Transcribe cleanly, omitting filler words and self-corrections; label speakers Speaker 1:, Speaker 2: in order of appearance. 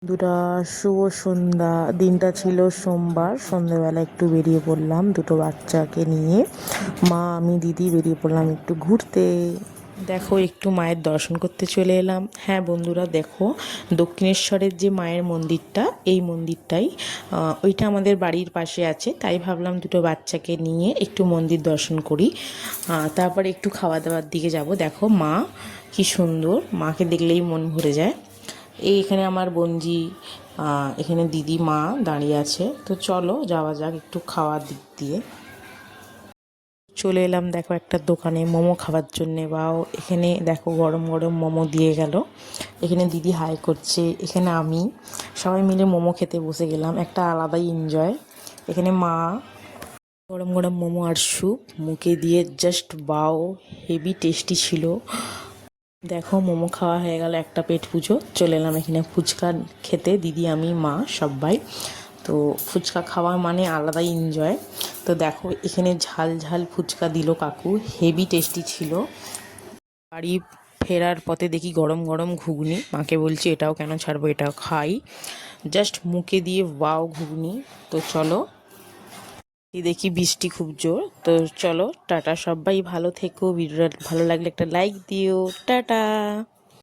Speaker 1: দুটা শুভ সন্ধ্যা। দিনটা ছিল সোমবার, সন্ধ্যেবেলা একটু বেরিয়ে পড়লাম দুটো বাচ্চাকে নিয়ে। মা, আমি, দিদি বেরিয়ে পড়লাম একটু ঘুরতে। দেখো, একটু মায়ের দর্শন করতে চলে এলাম। হ্যাঁ বন্ধুরা, দেখো দক্ষিণেশ্বরের যে মায়ের মন্দিরটা, এই মন্দিরটাই ওইটা আমাদের বাড়ির পাশে আছে। তাই ভাবলাম দুটো বাচ্চাকে নিয়ে একটু মন্দির দর্শন করি, তারপরে একটু খাওয়া দাওয়ার দিকে যাব। দেখো মা কি সুন্দর, মাকে দেখলেই মন ভরে যায়। এখানে আমার বোনজি, এখানে দিদি, মা দাঁড়িয়ে আছে। তো চলো যাওয়া যাক একটু খাওয়ার দিক দিয়ে। চলে এলাম দেখো একটা দোকানে মোমো খাওয়ার জন্যে। বাও, এখানে দেখো গরম গরম মোমো দিয়ে গেল। এখানে দিদি হাই করছে, এখানে আমি, সবাই মিলে মোমো খেতে বসে গেলাম। একটা আলাদাই এনজয়। এখানে মা গরম গরম মোমো আর স্যুপ মুখে দিয়ে জাস্ট বাও, হেভি টেস্টি ছিল। দেখো মোমো খাওয়া হয়ে গেল, একটা পেট পুজো। চলে এলাম এখানে ফুচকা খেতে, দিদি, আমি, মা সবাই। তো ফুচকা খাওয়া মানে আলাদাই এনজয়। তো দেখো এখানে ঝাল ঝাল ফুচকা দিল কাকু, হেভি টেস্টি ছিল। বাড়ি ফেরার পথে দেখি গরম গরম ঘুগনি, মাকে বলছি এটাও কেন ছাড়বো, এটাও খাই। জাস্ট মুখে দিয়ে ওয়াও ঘুগনি। তো চলো, দেখি বৃষ্টি খুব জোর। তো চলো টাটা, সবাই ভালো থেকো। ভিডিওটা ভালো লাগলে একটা লাইক দিও। টাটা।